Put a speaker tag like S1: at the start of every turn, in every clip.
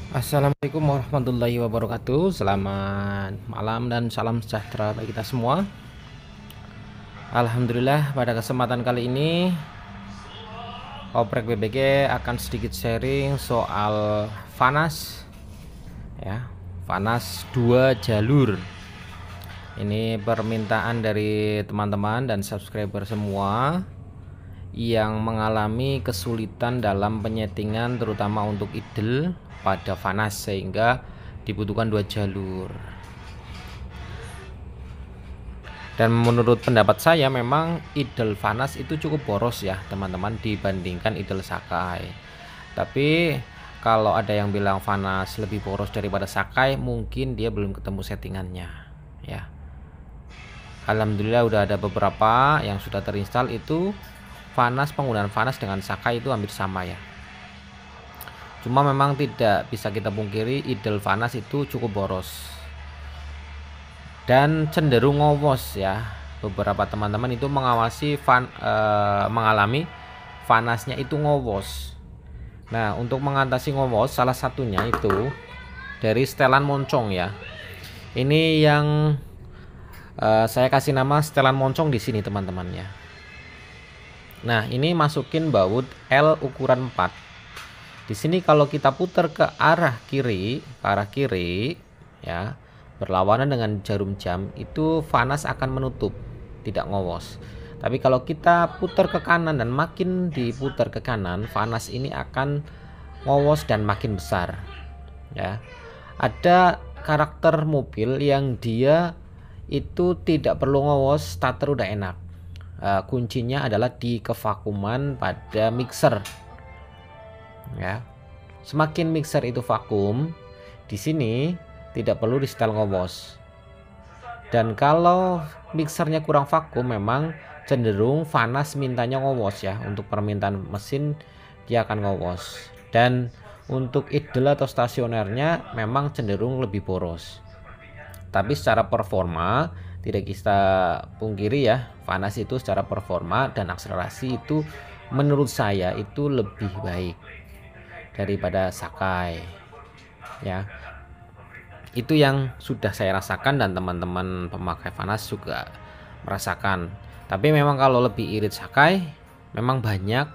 S1: Assalamualaikum warahmatullahi wabarakatuh. Selamat malam dan salam sejahtera bagi kita semua. Alhamdulillah, pada kesempatan kali ini Oprek BBG akan sedikit sharing soal Vanas ya. Vanas 2 jalur. Ini permintaan dari teman-teman dan subscriber semua yang mengalami kesulitan dalam penyetingan terutama untuk idle pada Vanas sehingga dibutuhkan 2 jalur. Dan menurut pendapat saya memang idle Vanas itu cukup boros ya teman-teman dibandingkan idle Sakai. Tapi kalau ada yang bilang Vanas lebih boros daripada Sakai, mungkin dia belum ketemu settingannya ya. Alhamdulillah udah ada beberapa yang sudah terinstall itu Vanas, penggunaan Vanas dengan Sakai itu hampir sama ya. Cuma memang tidak bisa kita pungkiri idle Vanas itu cukup boros dan cenderung ngowos ya. Beberapa teman-teman itu mengalami Vanasnya itu ngowos. Nah, untuk mengatasi ngowos salah satunya itu dari setelan moncong ya. Ini yang saya kasih nama setelan moncong di sini teman-teman ya. Nah, ini masukin baut L ukuran 4. Di sini kalau kita putar ke arah kiri ya, berlawanan dengan jarum jam, itu Vanas akan menutup, tidak ngowos. Tapi kalau kita putar ke kanan dan makin diputar ke kanan, Vanas ini akan ngowos dan makin besar ya. Ada karakter mobil yang dia itu tidak perlu ngowos, starter udah enak. Kuncinya adalah di kevakuman pada mixer ya. Semakin mixer itu vakum, di sini tidak perlu di setel ngowos. Dan kalau mixernya kurang vakum, memang cenderung Vanas mintanya ngowos ya. Untuk permintaan mesin dia akan ngowos. Dan untuk idle atau stasionernya memang cenderung lebih boros. Tapi secara performa tidak kita pungkiri ya, Vanas itu secara performa dan akselerasi itu menurut saya itu lebih baik daripada Sakai ya. Itu yang sudah saya rasakan dan teman-teman pemakai Vanas juga merasakan. Tapi memang kalau lebih irit Sakai, memang banyak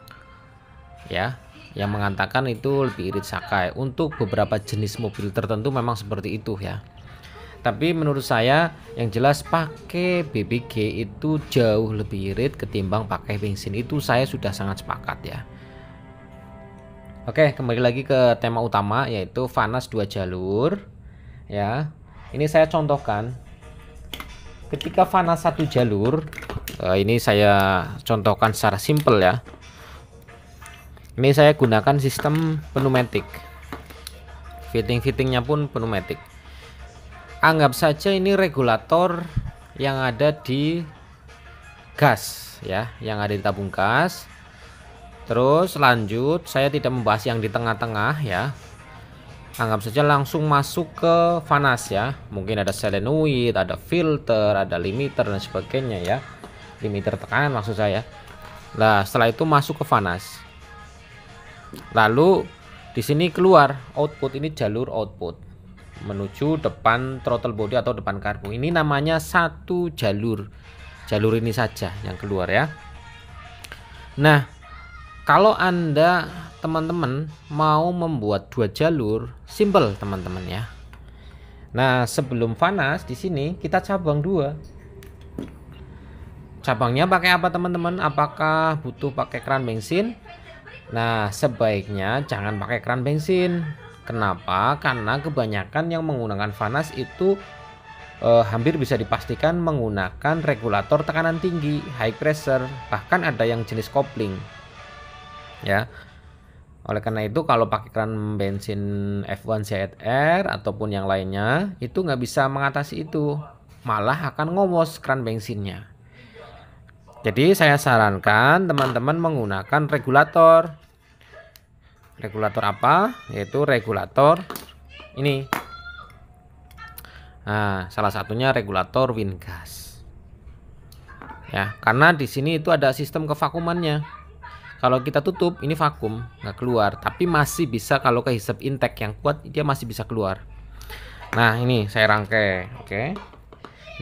S1: ya yang mengatakan itu lebih irit Sakai. Untuk beberapa jenis mobil tertentu memang seperti itu ya. Tapi menurut saya yang jelas pakai BBG itu jauh lebih irit ketimbang pakai bensin, itu saya sudah sangat sepakat ya. Oke, kembali lagi ke tema utama yaitu Vanas 2 jalur ya. Ini saya contohkan ketika Vanas 1 jalur. Ini saya contohkan secara simpel ya. Ini saya gunakan sistem pneumatik. Fitting-fittingnya pun pneumatik. Anggap saja ini regulator yang ada di gas ya, yang ada di tabung gas. Terus lanjut, saya tidak membahas yang di tengah-tengah ya. Anggap saja langsung masuk ke Vanas ya. Mungkin ada solenoid, ada filter, ada limiter dan sebagainya ya. Limiter tekanan maksud saya. Nah, setelah itu masuk ke Vanas. Lalu di sini keluar output, ini jalur output menuju depan throttle body atau depan karbu. Ini namanya satu jalur. Jalur ini saja yang keluar ya. Nah, kalau Anda teman-teman mau membuat 2 jalur, simple teman-teman ya. Nah, sebelum Vanas di sini kita cabang 2. Cabangnya pakai apa teman-teman? Apakah butuh pakai keran bensin? Nah, sebaiknya jangan pakai keran bensin. Kenapa? Karena kebanyakan yang menggunakan Vanas itu hampir bisa dipastikan menggunakan regulator tekanan tinggi, high pressure, bahkan ada yang jenis kopling ya. Oleh karena itu kalau pakai keran bensin F1 ZR ataupun yang lainnya itu nggak bisa mengatasi itu, malah akan ngowos keran bensinnya. Jadi saya sarankan teman-teman menggunakan regulator. Regulator apa? Yaitu regulator ini. Nah, salah satunya regulator Wingas ya, karena di sini itu ada sistem kevakumannya. Kalau kita tutup ini vakum, nggak keluar. Tapi masih bisa kalau kehisap intake yang kuat, dia masih bisa keluar. Nah ini saya rangkai, oke.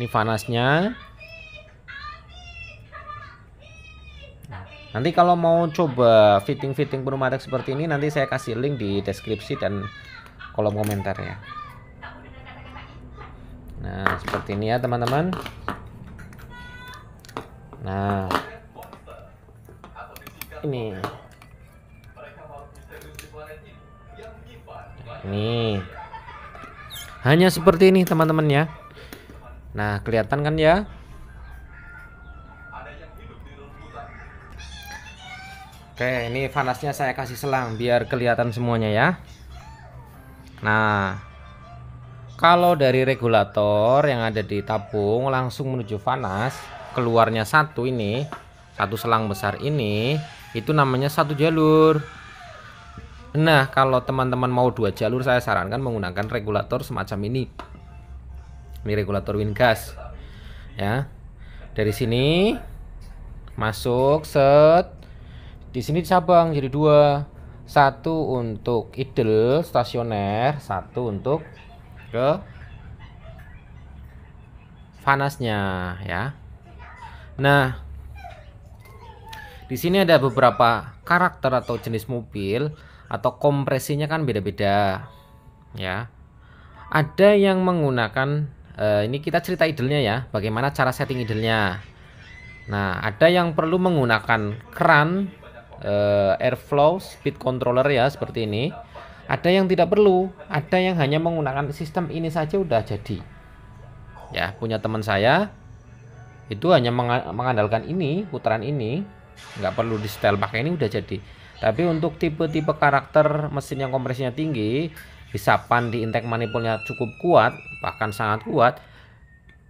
S1: Ini vanasnya. Nanti kalau mau coba fitting-fitting pneumatik seperti ini, nanti saya kasih link di deskripsi dan kolom komentar ya. Nah seperti ini ya teman-teman. Nah ini hanya seperti ini teman-teman ya. Nah kelihatan kan ya. Oke, ini vanasnya saya kasih selang biar kelihatan semuanya ya. Nah kalau dari regulator yang ada di tabung langsung menuju vanas, keluarnya satu ini, satu selang besar ini, itu namanya satu jalur. Nah kalau teman-teman mau dua jalur, saya sarankan menggunakan regulator semacam ini. Ini regulator wingas ya. Dari sini masuk set, di sini cabang jadi dua, satu untuk idle stasioner, satu untuk ke vanasnya ya. Nah di sini ada beberapa karakter atau jenis mobil atau kompresinya kan beda-beda ya. Ada yang menggunakan ini kita cerita idle-nya ya, bagaimana cara setting idle-nya. Nah ada yang perlu menggunakan keran airflow speed controller ya seperti ini. Ada yang tidak perlu, ada yang hanya menggunakan sistem ini saja udah jadi ya. Punya teman saya itu hanya mengandalkan ini, putaran ini, nggak perlu di setel, pakai ini udah jadi. Tapi untuk tipe-tipe karakter mesin yang kompresinya tinggi, hisapan di intake manifoldnya cukup kuat, bahkan sangat kuat,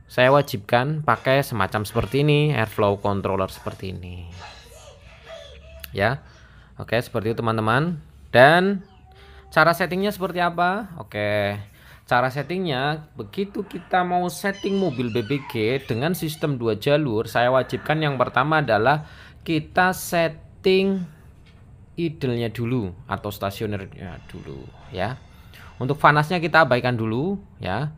S1: saya wajibkan pakai semacam seperti ini, airflow controller seperti ini ya. Oke seperti itu teman-teman. Dan cara settingnya seperti apa? Oke, cara settingnya begitu kita mau setting mobil BBG dengan sistem 2 jalur, saya wajibkan yang pertama adalah kita setting idle-nya dulu atau stasionernya dulu ya. Untuk vanasnya kita abaikan dulu ya.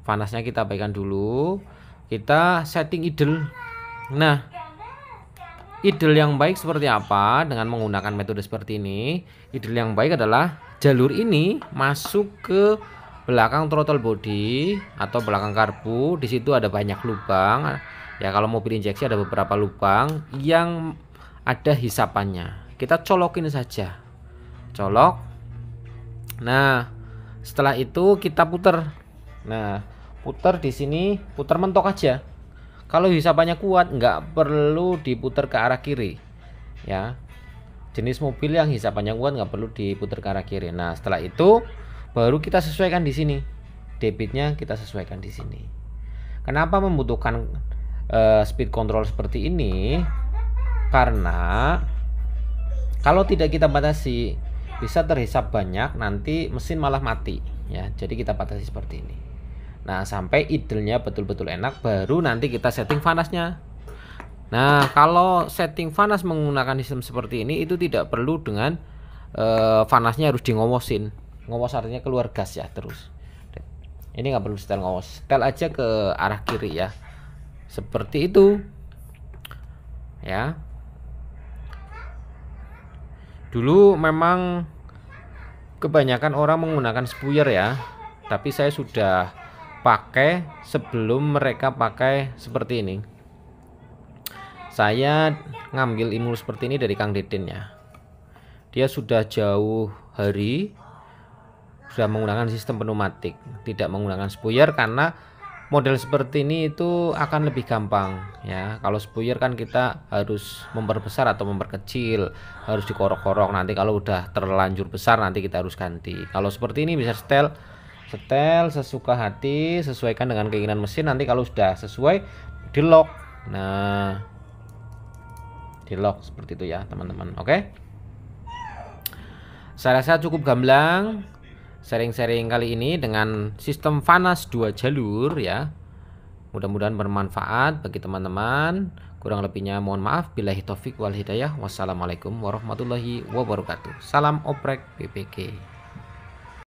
S1: Vanasnya kita abaikan dulu. Kita setting idle. Nah, idle yang baik seperti apa dengan menggunakan metode seperti ini? Idle yang baik adalah jalur ini masuk ke belakang throttle body atau belakang karbu. Di situ ada banyak lubang. Ya kalau mobil injeksi ada beberapa lubang yang ada hisapannya. Kita colokin saja. Colok. Nah, setelah itu kita putar. Nah, putar di sini, putar mentok aja. Kalau hisapannya kuat, nggak perlu diputar ke arah kiri. Ya. Jenis mobil yang hisapannya kuat nggak perlu diputar ke arah kiri. Nah, setelah itu baru kita sesuaikan di sini. Debitnya kita sesuaikan di sini. Kenapa membutuhkan speed control seperti ini? Karena kalau tidak kita batasi bisa terhisap banyak, nanti mesin malah mati ya. Jadi kita batasi seperti ini. Nah sampai idle-nya betul-betul enak, baru nanti kita setting vanasnya. Nah kalau setting vanas menggunakan sistem seperti ini itu tidak perlu dengan vanasnya harus di ngowosin. Ngowos artinya keluar gas ya terus. Ini nggak perlu setel ngowos, setel aja ke arah kiri ya. Seperti itu ya. Dulu memang kebanyakan orang menggunakan spuyer ya, tapi saya sudah pakai sebelum mereka pakai seperti ini. Saya ngambil ilmu seperti ini dari Kang Deden ya. Dia sudah jauh hari sudah menggunakan sistem pneumatik, tidak menggunakan spuyer karena model seperti ini itu akan lebih gampang ya. Kalau spuyer kan kita harus memperbesar atau memperkecil, harus dikorok-korok. Nanti kalau udah terlanjur besar nanti kita harus ganti. Kalau seperti ini bisa setel sesuka hati, sesuaikan dengan keinginan mesin. Nanti kalau sudah sesuai di lock. Nah, di lock seperti itu ya teman-teman. Oke. Saya rasa cukup gamblang sharing-sharing kali ini dengan sistem vanas 2 jalur ya. Mudah-mudahan bermanfaat bagi teman-teman. Kurang lebihnya mohon maaf. Billahi taufik wal hidayah. Wassalamualaikum warahmatullahi wabarakatuh. Salam oprek BPK.